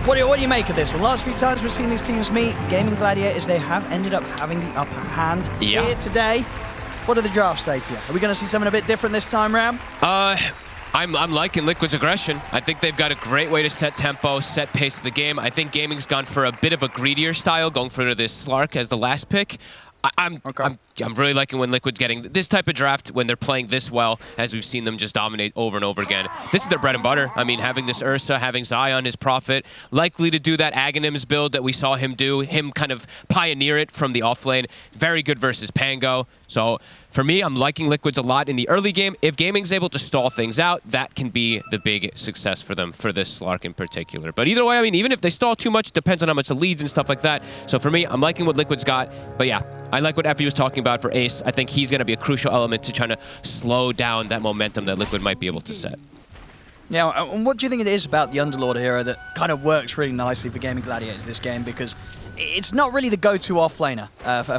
What do you make of this one? Last few times we've seen these teams meet, Gaming Gladiators, they have ended up having the upper hand. Here today, what do the drafts say to you? Are we going to see something a bit different this time round? I'm liking Liquid's aggression. I think they've got a great way to set tempo, set pace of the game. I think Gaming's gone for a bit of a greedier style, going for this Slark as the last pick. I'm really liking when Liquid's getting this type of draft when they're playing this well, as we've seen them just dominate over and over again. This is their bread and butter. I mean, having this Ursa, having Zion, his Prophet, likely to do that Aghanims build that we saw him do, him kind of pioneer it from the offlane. Very good versus Pango. So for me, I'm liking Liquids a lot in the early game. If Gaming's able to stall things out, that can be the big success for them, for this Slark in particular. But either way, I mean, even if they stall too much, it depends on how much it leads and stuff like that. So for me, I'm liking what Liquid's got. But yeah, I like what Effie was talking about for Ace. I think he's going to be a crucial element to trying to slow down that momentum that Liquid might be able to set. Yeah, and what do you think it is about the Underlord hero that kind of works really nicely for Gaming Gladiators this game? Because it's not really the go-to offlaner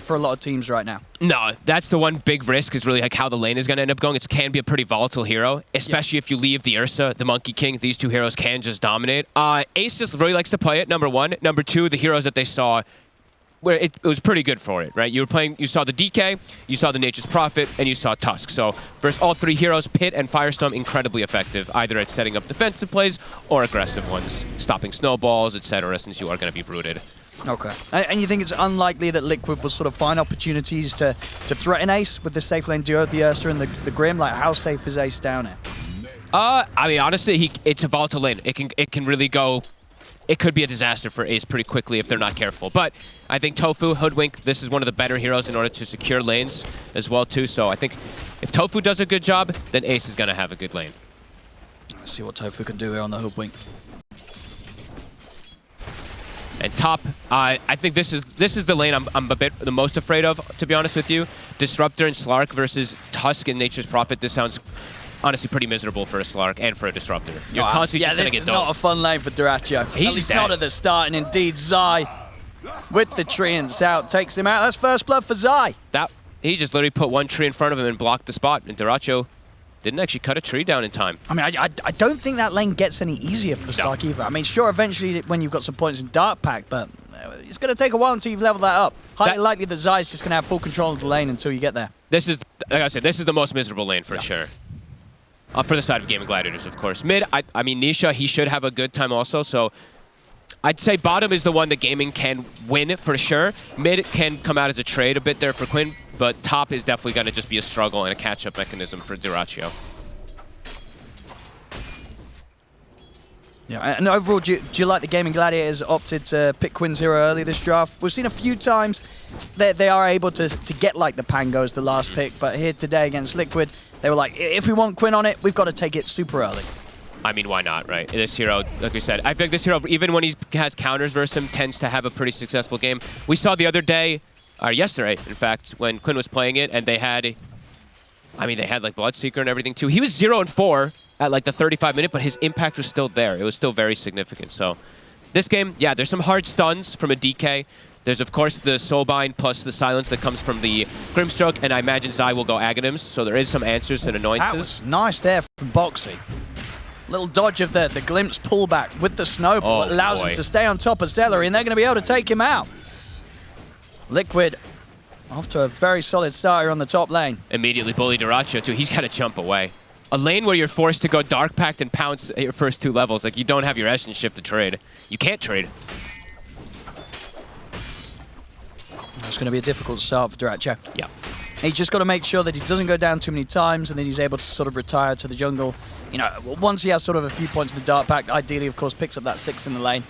for a lot of teams right now. No, that's the one big risk is really like how the lane is going to end up going. It can be a pretty volatile hero, especially if you leave the Ursa, the Monkey King. These two heroes can just dominate. Ace just really likes to play it, number one. Number two, the heroes that they saw, where it was pretty good for it, right? You saw the DK, you saw the Nature's Prophet, and you saw Tusk. So versus all three heroes, Pit and Firestorm, incredibly effective, either at setting up defensive plays or aggressive ones, stopping snowballs, etc., since you are going to be rooted. Okay. And you think it's unlikely that Liquid will sort of find opportunities to threaten Ace with the safe lane duo of the Ursa and the Grim? Like, how safe is Ace down here? I mean, honestly, it's a volatile lane. It can really go... It could be a disaster for Ace pretty quickly if they're not careful. But I think Tofu, Hoodwink, this is one of the better heroes in order to secure lanes as well, too. So I think if Tofu does a good job, then Ace is going to have a good lane. Let's see what Tofu can do here on the Hoodwink. And top, I think this is the lane I'm a bit the most afraid of, to be honest with you. Disruptor and Slark versus Tusk and Nature's Prophet. This sounds honestly pretty miserable for a Slark and for a Disruptor. You're constantly just going to get this is not a fun lane for Dyrachyo. At least not at the start, and indeed Zai, with the Treants out, takes him out. That's first blood for Zai. He just literally put one tree in front of him and blocked the spot, and Dyrachyo didn't actually cut a tree down in time. I mean, I don't think that lane gets any easier for the Slark either. I mean, sure, eventually when you've got some points in Dark Pact, but it's going to take a while until you've leveled that up. Highly likely that Zai's just going to have full control of the lane until you get there. This is, like I said, this is the most miserable lane for sure. For the side of Gaming Gladiators, of course. Mid, I mean, Nisha, he should have a good time also, so I'd say bottom is the one that Gaming can win for sure. Mid can come out as a trade a bit there for Quinn, but top is definitely going to just be a struggle and a catch-up mechanism for Dyrachyo. Yeah, and overall, do you like the Gaming Gladiators opted to pick Quinn 0 early this draft? We've seen a few times that they are able to get like the Pango as the last pick, but here today against Liquid, they were like, if we want Quinn on it, we've got to take it super early. I mean, why not, right? This hero, like we said, I think this hero, even when he has counters versus him, tends to have a pretty successful game. We saw the other day, or yesterday, in fact, when Quinn was playing it, and they had, I mean, they had like Bloodseeker and everything too. He was 0-4 at like the 35-minute, but his impact was still there. It was still very significant. So this game, yeah, there's some hard stuns from a DK. There's, of course, the Soulbind plus the silence that comes from the Grimstroke, and I imagine Zai will go Aghanims, so there is some answers and annoyances. That was nice there from Boxy. Little dodge of the Glimpse pullback with the Snowball allows him to stay on top of Celery, and they're going to be able to take him out. Liquid, after a very solid start here on the top lane. Immediately bully Dyrachyo, too. He's got to jump away. A lane where you're forced to go Dark Pact and pounce at your first two levels. Like, you don't have your Essence Shift to trade. You can't trade. It's going to be a difficult start for Dyrachyo. Yeah. He's just got to make sure that he doesn't go down too many times and then he's able to sort of retire to the jungle. You know, once he has sort of a few points in the Dark Pact, ideally, of course, picks up that 6 in the lane.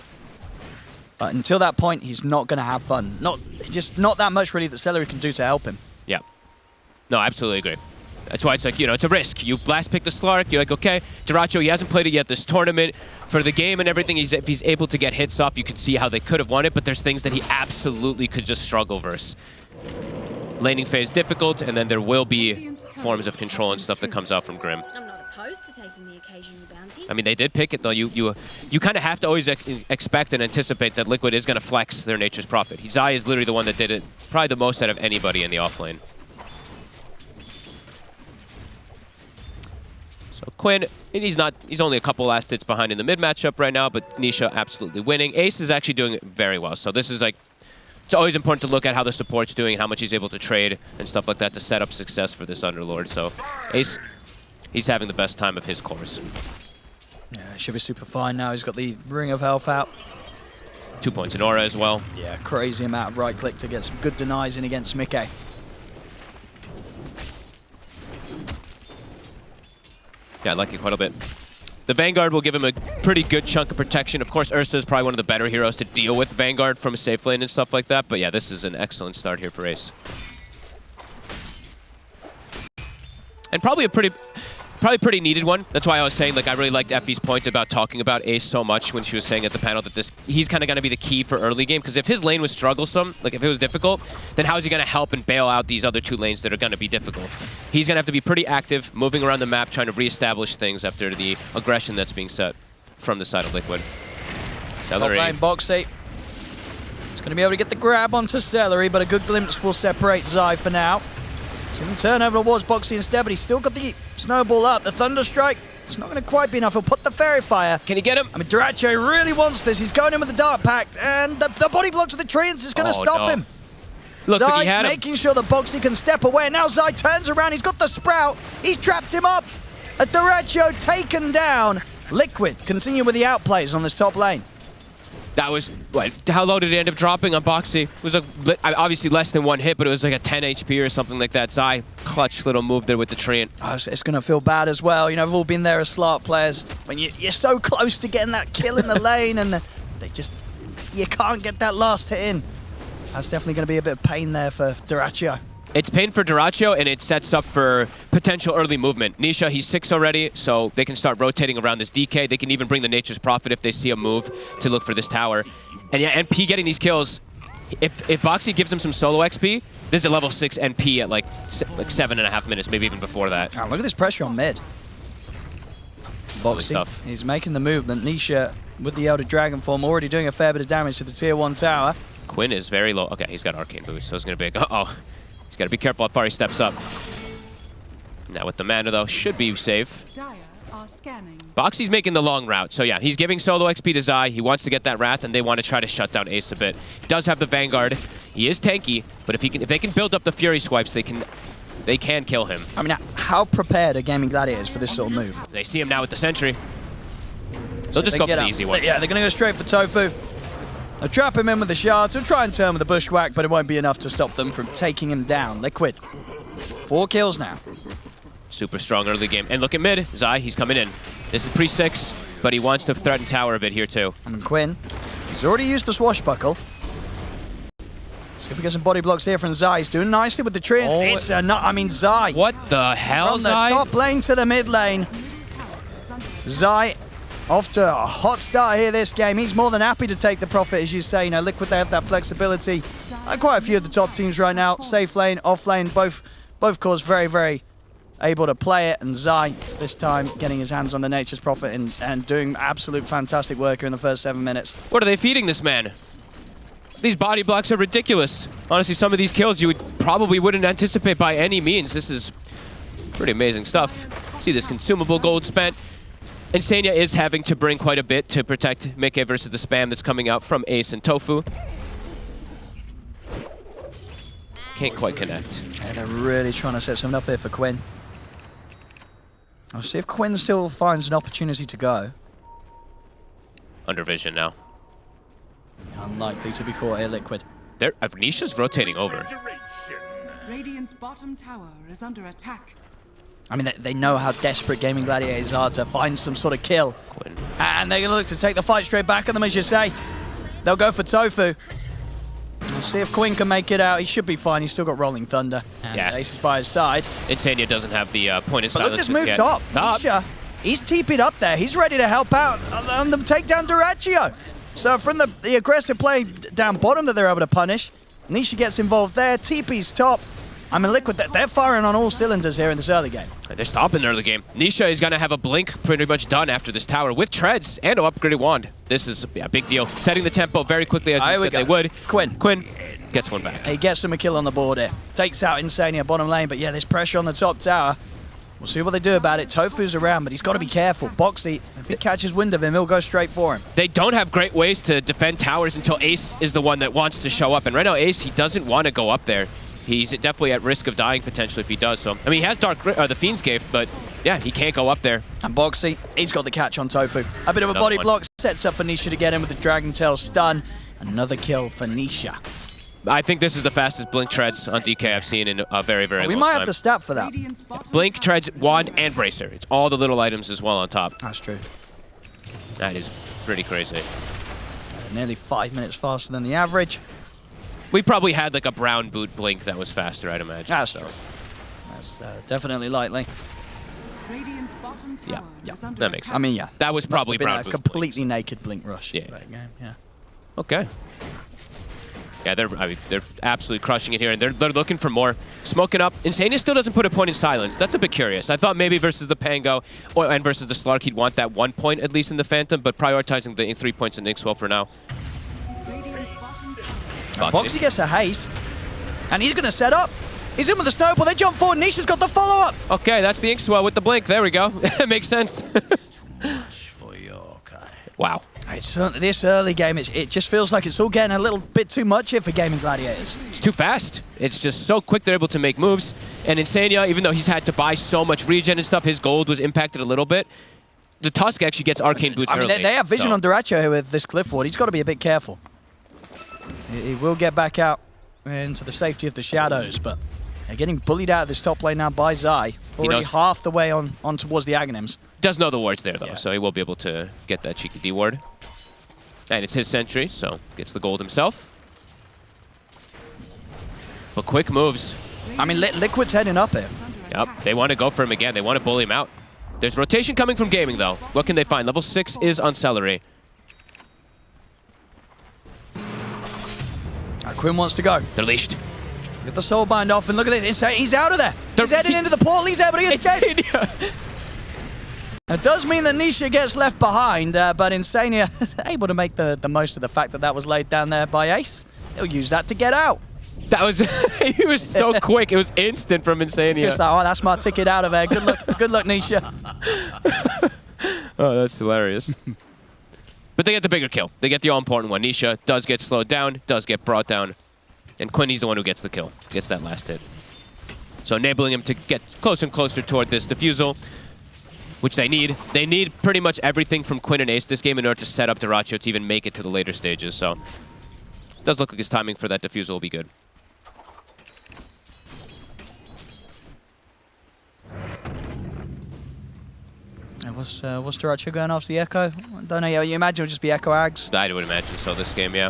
But until that point, he's not going to have fun. Just not that much, really, that Celery can do to help him. Yeah. No, I absolutely agree. That's why it's like, you know, it's a risk. You blast pick the Slark, you're like, okay, Dyrachyo, he hasn't played it yet this tournament. For the game and everything, if he's able to get hits off, you can see how they could have won it, but there's things that he absolutely could just struggle versus. Laning phase difficult, and then there will be forms of control and stuff that comes out from Grim. I'm not opposed to taking the occasional bounty. I mean, they did pick it, though. You kind of have to always expect and anticipate that Liquid is going to flex their Nature's Prophet. Zai is literally the one that did it probably the most out of anybody in the offlane. So Quinn, and he's only a couple last hits behind in the mid matchup right now, but Nisha absolutely winning. Ace is actually doing very well. So this is like, it's always important to look at how the support's doing and how much he's able to trade and stuff like that to set up success for this Underlord. So Ace, he's having the best time of his course. Yeah, he should be super fine now. He's got the Ring of Health out. 2 points in aura as well. Yeah, crazy amount of right click to get some good denies in against Mickey. Yeah, I like it quite a bit. The Vanguard will give him a pretty good chunk of protection. Of course, Ursa is probably one of the better heroes to deal with Vanguard from a safe lane and stuff like that. But yeah, this is an excellent start here for Ace. And probably a pretty needed one. That's why I was saying, like, I really liked Effie's point about talking about Ace so much when she was saying at the panel that he's kind of going to be the key for early game. Because if his lane was strugglesome, like if it was difficult, then how is he going to help and bail out these other 2 lanes that are going to be difficult? He's going to have to be pretty active, moving around the map, trying to reestablish things after the aggression that's being set from the side of Liquid. Celery. Top lane, Boxy. He's going to be able to get the grab onto Celery, but a good glimpse will separate Zai for now. He's going to turn over towards Boxy instead, but he's still got the snowball up. The Thunderstrike, it's not going to quite be enough. He'll put the Fairy Fire. Can he get him? I mean, Duracho really wants this. He's going in with the Dark Pact, and the body block to the treants is going to stop him. Look, Zai he had him. making sure that Boxy can step away. Now Zai turns around. He's got the Sprout. He's trapped him up. A Duracho taken down. Liquid continue with the outplays on this top lane. That was, what, how low did it end up dropping on Boxy? It was obviously less than 1 hit, but it was like a 10 HP or something like that. Zai, clutch little move there with the treant. Oh, it's going to feel bad as well. You know, we've all been there as Slark players. When you're so close to getting that kill in the lane and you can't get that last hit in. That's definitely going to be a bit of pain there for Duracho. It's pain for Duracho, and it sets up for potential early movement. Nisha, he's 6 already, so they can start rotating around this DK. They can even bring the Nature's Prophet if they see a move to look for this tower. And yeah, NP getting these kills, if Boxy gives him some solo XP, this is a level 6 NP at like 7.5 minutes, maybe even before that. Oh, look at this pressure on mid. Boxy, he's making the movement. Nisha, with the Elder Dragon form, already doing a fair bit of damage to the tier 1 tower. Quinn is very low. Okay, he's got Arcane Boost, so it's going to be uh-oh. He's got to be careful how far he steps up. Now with the mana, though, should be safe. Boxy's making the long route. So yeah, he's giving solo XP to Zai. He wants to get that Wrath, and they want to try to shut down Ace a bit. He does have the Vanguard. He is tanky, but if they can build up the Fury swipes, they can kill him. I mean, how prepared are Gaming Gladiators for this sort of move? They see him now with the Sentry. They'll just go for the easy one. Yeah, they're going to go straight for Tofu. They'll trap him in with the shards. He'll try and turn with the bushwhack, but it won't be enough to stop them from taking him down. Liquid. 4 kills now. Super strong early game. And look at mid. Zai, he's coming in. This is pre-6, but he wants to threaten tower a bit here too. I mean, Quinn, he's already used the swashbuckle. See if we get some body blocks here from Zai. He's doing nicely with the treant. Oh, it's I mean, Zai. What the hell, From Zai? the top lane to the mid lane. Zai off to a hot start here this game. He's more than happy to take the profit, as you say. You know, Liquid, they have that flexibility. Quite a few of the top teams right now. Safe lane, off lane, both cores very, very able to play it. And Zai, this time, getting his hands on the Nature's Prophet and doing absolute fantastic work here in the first 7 minutes. What are they feeding this man? These body blocks are ridiculous. Honestly, some of these kills you probably wouldn't anticipate by any means. This is pretty amazing stuff. See this consumable gold spent. Insania is having to bring quite a bit to protect Mickey versus the spam that's coming out from Ace and Tofu. Can't quite connect. Yeah, they're really trying to set something up here for Quinn. I'll see if Quinn still finds an opportunity to go. Under vision now. Unlikely to be caught here, Liquid. Nisha's rotating over. Radiant's bottom tower is under attack. I mean, they know how desperate Gaming Gladiators are to find some sort of kill. Quinn. And they're going to look to take the fight straight back at them, as you say. They'll go for Tofu. We'll see if Quinn can make it out. He should be fine. He's still got Rolling Thunder. And yeah. Ace is by his side. Insania doesn't have the point of silence. But look at this move top. Nisha, he's TP'd up there. He's ready to help out on them take down Duracho. So from the aggressive play down bottom that they're able to punish, Nisha gets involved there. TP's top. I mean, Liquid, they're firing on all cylinders here in this early game. They're stopping the early game. Nisha is going to have a blink pretty much done after this tower with treads and an upgraded wand. This is a big deal. Setting the tempo very quickly as we said they would. Quinn gets one back. He gets him a kill on the board here. Takes out Insania bottom lane, but yeah, this pressure on the top tower. We'll see what they do about it. Tofu's around, but he's got to be careful. Boxy, if he catches wind of him, he'll go straight for him. They don't have great ways to defend towers until Ace is the one that wants to show up. And right now, Ace, he doesn't want to go up there. He's definitely at risk of dying potentially if he does. So, I mean, he has the Fiend's Gift, but yeah, he can't go up there. And Boxy, he's got the catch on Tofu. A bit of a body block sets up for Nisha to get in with the Dragon Tail stun. Another kill for Nisha. I think this is the fastest Blink Treads on DK I've seen in a very, very long time. We might have the stat for that. Blink, Treads, Wand, and Bracer. It's all the little items as well on top. That's true. That is pretty crazy. Nearly 5 minutes faster than the average. We probably had like a brown boot Blink that was faster, I'd imagine. That's true. That's definitely likely. Radiant's bottom tower is under That makes sense. I mean, yeah. That was probably brown boot completely Blinks. naked Blink rush. Yeah. That game, yeah. Okay. Yeah, they're absolutely crushing it here, and they're looking for more. Smoking up. Insania still doesn't put a point in silence. That's a bit curious. I thought maybe versus the Pango and versus the Slark, he'd want that 1 point at least in the Phantom, but prioritizing the 3 points in Nixwell for now. Boxy gets a haste, and he's going to set up. He's in with the snowball. They jump forward. Nisha's got the follow-up. Okay, that's the Inkswell with the Blink. There we go. Makes sense. Wow. This early game, it just feels like it's all getting a little bit too much here for Gaming Gladiators. It's too fast. It's just so quick they're able to make moves. And Insania, even though he's had to buy so much regen and stuff, his gold was impacted a little bit. The Tusk actually gets Arcane Boots early. I mean, they have vision on Duracho here with this cliff ward. He's got to be a bit careful. He will get back out into the safety of the shadows, but they're getting bullied out of this top lane now by Zai. Already half the way on towards the Aghanims. Does know the ward's there, though, so he will be able to get that cheeky D ward. And it's his sentry, so gets the gold himself. But quick moves. I mean, Liquid's heading up here. Yep, they want to go for him again. They want to bully him out. There's rotation coming from Gaming, though. What can they find? Level 6 is on Celery. Quinn wants to go. They're leashed. Get the soulbind off, and look at this. He's out of there. He's heading into the portal. He's there, but he is dead. It does mean that Nisha gets left behind, but Insania is able to make the most of the fact that was laid down there by Ace. He'll use that to get out. That was he was so quick. It was instant from Insania. It's like, oh, that's my ticket out of there. Good luck, Nisha. Oh, that's hilarious. But they get the bigger kill. They get the all-important one. Nisha does get slowed down, does get brought down, and Quinny's the one who gets the kill, gets that last hit. So enabling him to get closer and closer toward this defusal, which they need. They need pretty much everything from Quinn and Ace this game in order to set up Duracho to even make it to the later stages. So it does look like his timing for that defusal will be good. What's Duracho going after the Echo? I don't know. You imagine it would just be Echo Ags? I would imagine so this game, yeah.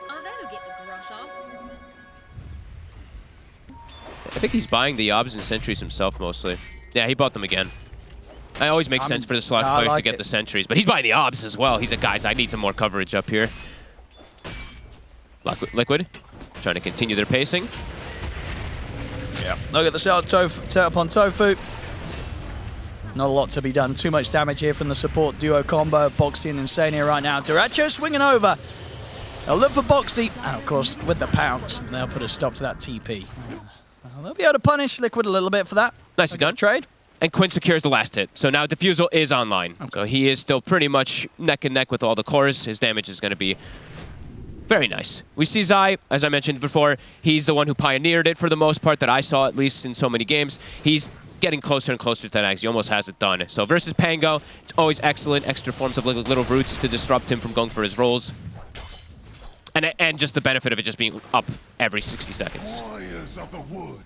Oh, that'll get the brush off. I think he's buying the Obs and Sentries himself mostly. Yeah, he bought them again. It always makes sense for the slot players to get the Sentries, but he's buying the Obs as well. He's like, guys, I need some more coverage up here. Liquid trying to continue their pacing. Yeah. Look at the set up on Tofu. Not a lot to be done. Too much damage here from the support duo combo. Boxy and Insania right now. Duracho swinging over. They'll look for Boxy. And of course, with the pounce, they'll put a stop to that TP. They'll be able to punish Liquid a little bit for that. Nicely done. Trade. And Quinn secures the last hit. So now Defusal is online. Okay. So he is still pretty much neck and neck with all the cores. His damage is going to be very nice. We see Zai, as I mentioned before, he's the one who pioneered it for the most part that I saw, at least in so many games. He's getting closer and closer to that axe. He almost has it done. So versus Pango, it's always excellent. Extra forms of little roots to disrupt him from going for his rolls. And just the benefit of it just being up every 60 seconds. Warriors of the wood.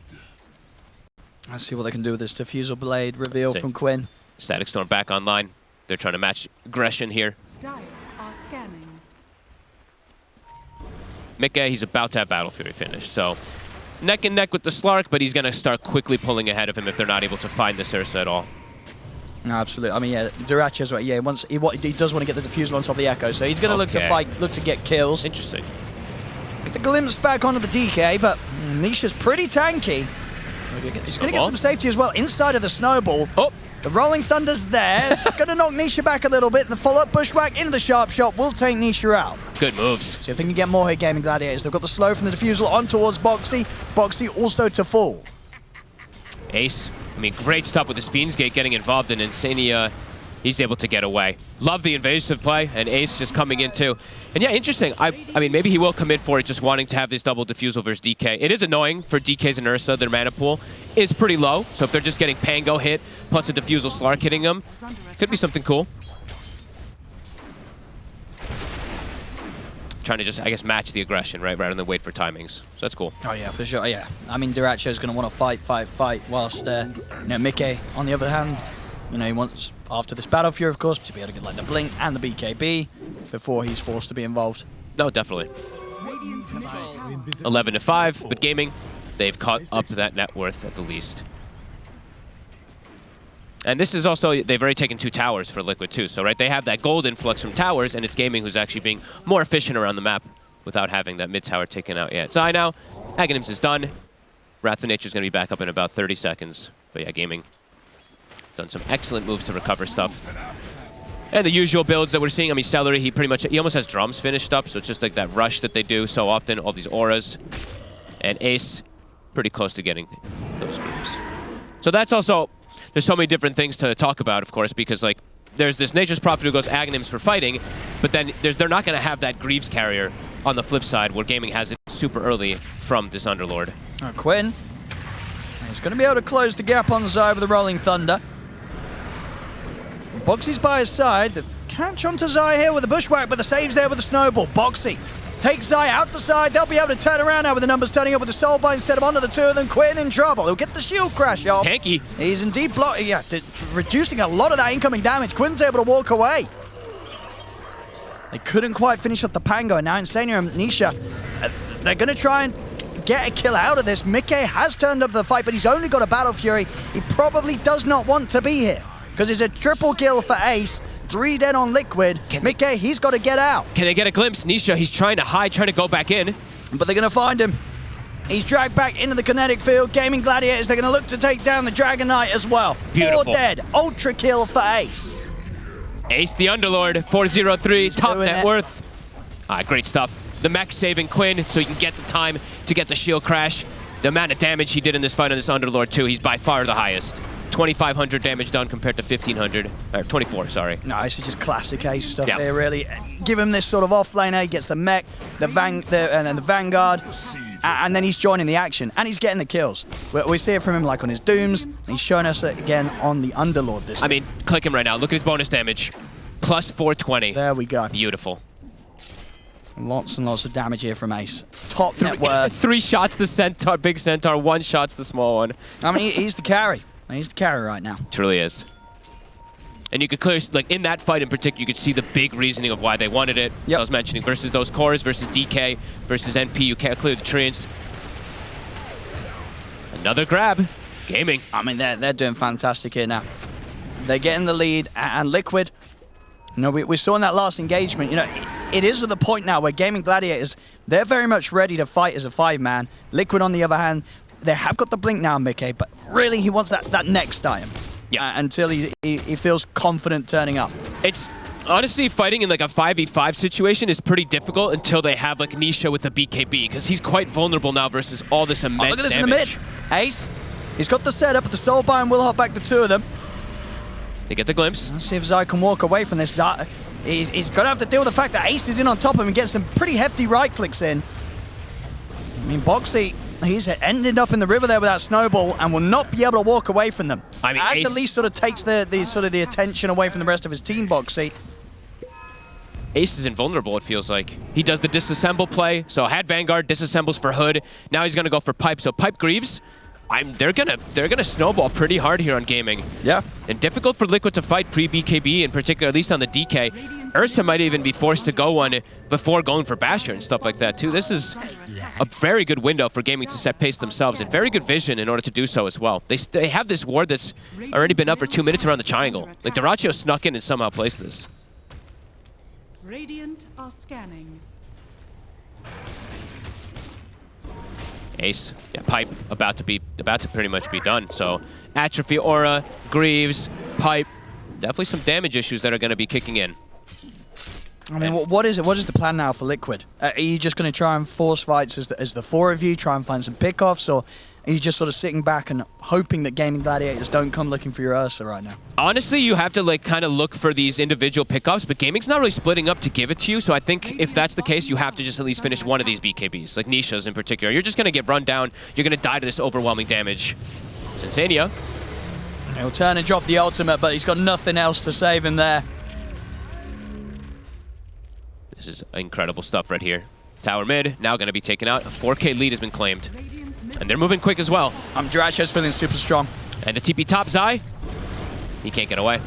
Let's see what they can do with this Diffusal Blade reveal from Quinn. Static Storm back online. They're trying to match aggression here. Dire are scanning. Mikke, he's about to have Battle Fury finished, so neck and neck with the Slark, but he's going to start quickly pulling ahead of him if they're not able to find this Ursa at all. No, absolutely. I mean, yeah, Duracho's right. Yeah, he does want to get the Diffusal on top of the Echo, so he's going to look to fight, look to get kills. Interesting. Get the glimpse back onto the DK, but Nisha's pretty tanky. He's going to get some safety as well inside of the snowball. Oh, The Rolling Thunder's there. It's going to knock Nisha back a little bit. The follow-up bushwhack into the sharp shot will take Nisha out. Good moves. See if they can get more here, Gaming Gladiators. They've got the slow from the defusal on towards Boxy. Boxy also to fall. Ace, I mean, great stuff with his Fiend's Gate getting involved in Insania. He's able to get away. Love the invasive play, and Ace just coming in too. And yeah, interesting. I mean, maybe he will commit for it, just wanting to have this double defusal versus DK. It is annoying for DK's and Ursa. Their mana pool is pretty low, so if they're just getting Pango hit, plus a defusal Slark hitting them, could be something cool. Trying to just, I guess, match the aggression, right, rather than wait for timings. So that's cool. Oh yeah, for sure, yeah. I mean, Duraccio's going to want to fight, whilst, Mickey, on the other hand, he wants, after this Battle Fury, of course, to be able to get, like, the Blink and the BKB before he's forced to be involved. No, definitely. 11-5, but Gaming, they've caught up to that net worth at the least. And this is also, they've already taken 2 towers for Liquid too, so right, they have that gold influx from towers, and it's Gaming who's actually being more efficient around the map without having that mid tower taken out yet. So now, Aghanims is done. Wrath of Nature's going to be back up in about 30 seconds. But yeah, Gaming done some excellent moves to recover stuff. And the usual builds that we're seeing, I mean, Celery, he almost has drums finished up, so it's just like that rush that they do so often, all these auras. And Ace, pretty close to getting those groups. So that's also, there's so many different things to talk about, of course, because like, there's this Nature's Prophet who goes Aghanims for fighting, but then they're not going to have that Greaves carrier on the flip side, where Gaming has it super early from this Underlord. Quinn, he's going to be able to close the gap on Zai with the Rolling Thunder. Boxy's by his side. The catch onto Zai here with the bushwhack, but the save's there with the snowball. Boxy takes Zai out the side. They'll be able to turn around now with the numbers turning up with the Soulbind instead of onto the 2 of them. Quinn in trouble. He'll get the shield crash off. Tanky. He's indeed blocking, reducing a lot of that incoming damage. Quinn's able to walk away. They couldn't quite finish up the Pango, and now Insania and Nisha, they're going to try and get a kill out of this. Mickey has turned up the fight, but he's only got a Battle Fury. He probably does not want to be here, because it's a triple kill for Ace. 3 dead on Liquid. Mickey, he's got to get out. Can they get a glimpse? Nisha, he's trying to hide, trying to go back in. But they're going to find him. He's dragged back into the kinetic field. Gaming Gladiators, they're going to look to take down the Dragon Knight as well. Beautiful. 4 dead. Ultra kill for Ace. Ace the Underlord, 403, top net worth. Great stuff. The mech saving Quinn so he can get the time to get the shield crash. The amount of damage he did in this fight on this Underlord too, he's by far the highest. 2,500 damage done compared to 1,500, or 24, sorry. No, this is just classic Ace stuff Yeah. there, really. Give him this sort of offlane, he gets the mech, and then the Vanguard, and then he's joining the action, and he's getting the kills. We see it from him like on his Dooms, and he's showing us it again on the Underlord this I mean, click him right now. Look at his bonus damage. Plus 420. There we go. Beautiful. Lots and lots of damage here from Ace. Top net worth. 3 shots the Centaur, big Centaur, 1 shot's the small one. I mean, he's the carry. He's the carry right now. Truly is. And you could clearly, like in that fight in particular, you could see the big reasoning of why they wanted it. Yep. I was mentioning versus those cores, versus DK, versus NP, you can't clear the treants. Another grab. Gaming. I mean, they're doing fantastic here now. They're getting the lead, and Liquid, we saw in that last engagement, it is at the point now where Gaming Gladiators, they're very much ready to fight as a 5-man. Liquid, on the other hand, they have got the blink now, Mickey, but really he wants that next item. Yeah. Until he feels confident turning up. It's honestly fighting in like a 5v5 situation is pretty difficult until they have like Nisha with a BKB, because he's quite vulnerable now versus all this immense look at this damage. in the mid. Ace, he's got the setup, the Soulbind will hop back the 2 of them. They get the glimpse. Let's see if Zai can walk away from this. He's got to have to deal with the fact that Ace is in on top of him and gets some pretty hefty right clicks in. I mean, Boxy, he's ended up in the river there with that snowball and will not be able to walk away from them. I mean, at Ace, the least sort of takes the attention away from the rest of his team, Boxy. Ace is invulnerable, it feels like. He does the disassemble play, so had Vanguard, disassembles for Hood. Now he's gonna go for Pipe, so Pipe Greaves, they're gonna snowball pretty hard here on Gaming. Yeah. And difficult for Liquid to fight pre-BKB in particular, at least on the DK. Ursa might even be forced to go one before going for Basher and stuff like that too. This is a very good window for Gaming to set pace themselves, and very good vision in order to do so as well. They have this ward that's already been up for 2 minutes around the triangle. Like, Duracio snuck in and somehow placed this. Radiant are scanning. Ace, yeah, Pipe about to pretty much be done. So Atrophy, Aura, Greaves, pipe. Definitely some damage issues that are going to be kicking in. I mean, what is it? What is the plan now for Liquid? Are you just going to try and force fights as the four of you, try and find some pickoffs, or are you just sort of sitting back and hoping that Gaming Gladiators don't come looking for your Ursa right now? Honestly, you have to like kind of look for these individual pickoffs, but Gaming's not really splitting up to give it to you, so I think if that's the case, you have to just at least finish one of these BKBs, like Nisha's in particular. You're just going to get run down. You're going to die to this overwhelming damage. Sensania. He'll turn and drop the ultimate, but he's got nothing else to save him there. This is incredible stuff right here. Tower mid, now going to be taken out. A 4K lead has been claimed. And they're moving quick as well. Dracho's feeling super strong. And the TP top Zai, he can't get away.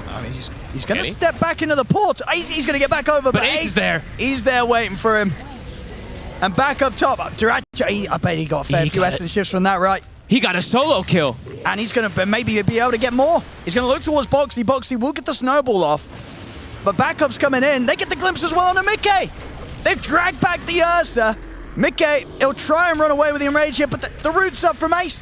I mean, he's going to step back into the port. He's going to get back over, but Ace is there. He's there waiting for him. And back up top, Dracho, I bet he got a fair few Western shifts from that, right? He got a solo kill. And he's going to maybe be able to get more. He's going to look towards Boxy. Boxy will get the snowball off. But backup's coming in. They get the glimpse as well on a Mickey. They've dragged back the Ursa. Mickey, he'll try and run away with the enrage here, but the root's up from Ace.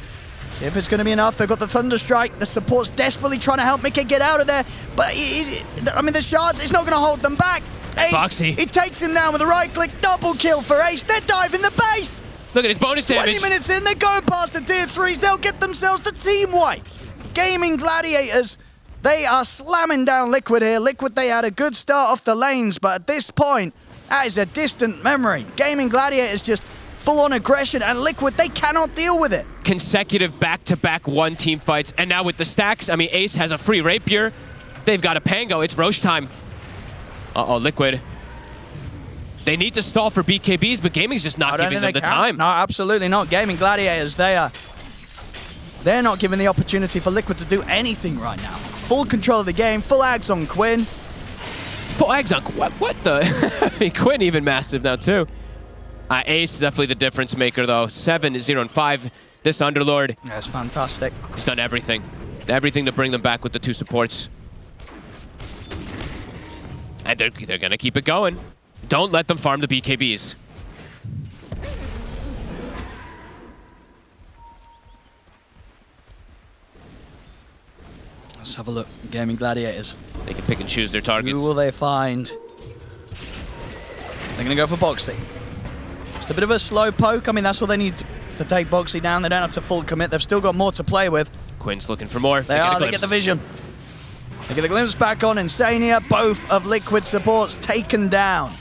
See if it's going to be enough. They've got the Thunderstrike. The support's desperately trying to help Mickey get out of there. But I mean, the shards, it's not going to hold them back. Ace, Boxy. He takes him down with a right click. Double kill for Ace. They're diving the base. Look at his bonus damage. 20 minutes in, they're going past the tier 3s. They'll get themselves the team wipe. Gaming Gladiators, they are slamming down Liquid here. Liquid, they had a good start off the lanes, but at this point, that is a distant memory. Gaming Gladiators just full-on aggression, and Liquid, they cannot deal with it. Consecutive back-to-back one-team fights, and now with the stacks, I mean, Ace has a free Rapier. They've got a Pango. It's Roche time. Uh-oh, Liquid. They need to stall for BKBs, but Gaming's just not giving them the time. No, absolutely not. Gaming Gladiators, they're not giving the opportunity for Liquid to do anything right now. Full control of the game, full ags on Quinn. Full ags on what the? I mean, Quinn even massive now too. Ace definitely the difference maker though. 7, 0, and 5. This Underlord. That's fantastic. He's done everything. Everything to bring them back with the 2 supports. And they're going to keep it going. Don't let them farm the BKBs. Let's have a look. Gaming Gladiators. They can pick and choose their targets. Who will they find? They're going to go for Boxy. Just a bit of a slow poke. I mean, that's what they need to take Boxy down. They don't have to full commit. They've still got more to play with. Quinn's looking for more. They get the vision. They get the glimpse back on Insania. Both of Liquid supports taken down.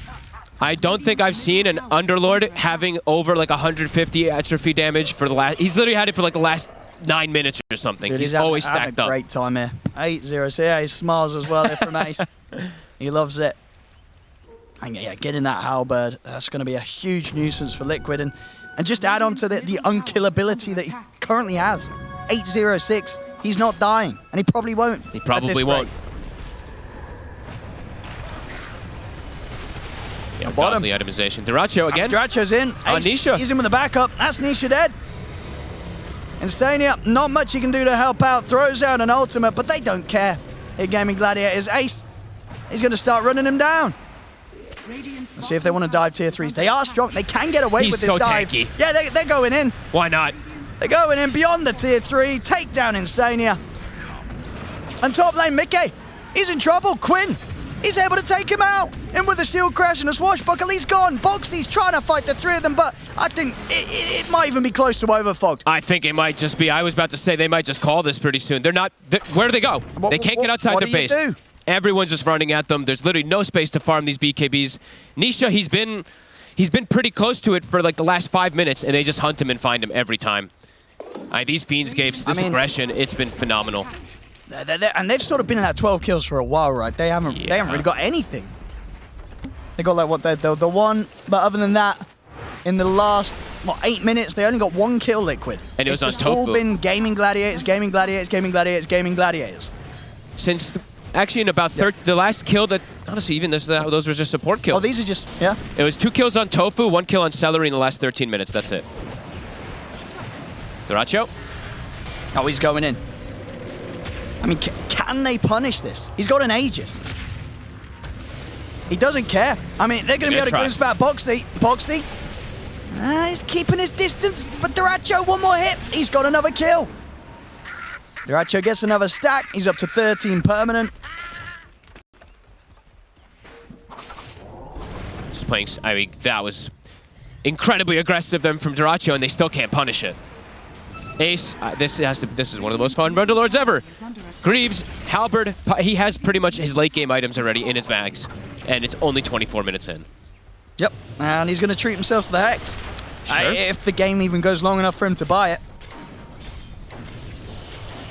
I don't think I've seen an Underlord having over like 150 extra fee damage for the last... He's literally had it for like the last 9 minutes or something. Dude, he's always stacked up. Great time here. 8-0. So yeah, he smiles as well there from Ace. He loves it. And yeah, getting that halberd, that's going to be a huge nuisance for Liquid. And just add on to the unkillability that he currently has. 8-0-6. He's not dying. And he probably won't. He probably won't. Yeah, bottom. The itemization. Dracho again. Dracho's in. Nisha. He's in with the backup. That's Nisha dead. Insania, not much he can do to help out. Throws out an ultimate, but they don't care. Here, Gaming Gladiators. Ace, he's going to start running him down. Let's see if they want to dive tier 3s. They are strong. They can get away with this dive. Tanky. Yeah, they're going in. Why not? They're going in beyond the tier 3. Take down Insania. And top lane, Mickey. He's in trouble. Quinn. He's able to take him out. In with the shield crash and a swashbuckle. He's gone. Boxy's trying to fight the 3 of them, but I think it might even be close to overfogged. I think it might just be. I was about to say they might just call this pretty soon. They're not. Where do they go? They can't get outside their base. Do? Everyone's just running at them. There's literally no space to farm these BKBs. Nisha, he's been pretty close to it for like the last 5 minutes, and they just hunt him and find him every time. These Fiendscapes, this aggression, it's been phenomenal. And they've sort of been in that 12 kills for a while, right? They haven't really got anything. They got like what the one, but other than that, in the last 8 minutes, they only got 1 kill, Liquid. And it was on Tofu. It's all been Gaming Gladiators, Gaming Gladiators, Gaming Gladiators, Gaming Gladiators. Since actually in about the last kill that honestly even those were just support kills. Oh, these are just yeah. It was 2 kills on Tofu, 1 kill on Celery in the last 13 minutes. That's it. Dracho. Oh, he's going in. I mean, can they punish this? He's got an Aegis. He doesn't care. I mean, they're going to be able to glimpse back Boxy. Boxy. He's keeping his distance, but Dracho, 1 more hit. He's got another kill. Duracho gets another stack. He's up to 13 permanent. Just playing, I mean, that was incredibly aggressive them from Duracho, and they still can't punish it. Ace, this is one of the most fun Brundlords ever. Greaves, Halberd, he has pretty much his late game items already in his bags, and it's only 24 minutes in. Yep, and he's going to treat himself to the Hex. Sure. If the game even goes long enough for him to buy it.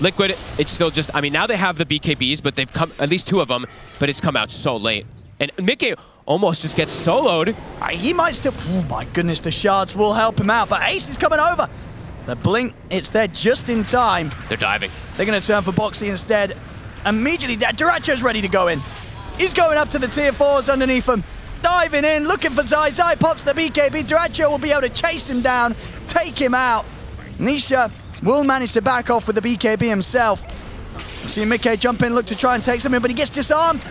Liquid, it's still just, I mean, now they have the BKBs, but they've come, at least 2 of them, but it's come out so late. And Mickey almost just gets soloed. He might still, oh my goodness, the shards will help him out, but Ace is coming over. The blink, it's there just in time. They're diving. They're going to turn for Boxy instead. Immediately, Duracho's ready to go in. He's going up to the tier 4s underneath him. Diving in, looking for Zai. Zai pops the BKB. Duracho will be able to chase him down, take him out. Nisha will manage to back off with the BKB himself. See Mickey jump in, look to try and take something, but he gets disarmed.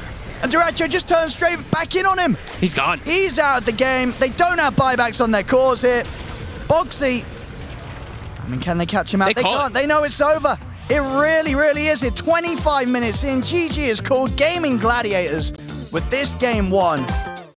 And Duracho just turns straight back in on him. He's gone. He's out of the game. They don't have buybacks on their cores here. Boxy, I mean, can they catch him out? They can't. They know it's over. It really, really is. It 25 minutes in. GG is called Gaming Gladiators with this game 1.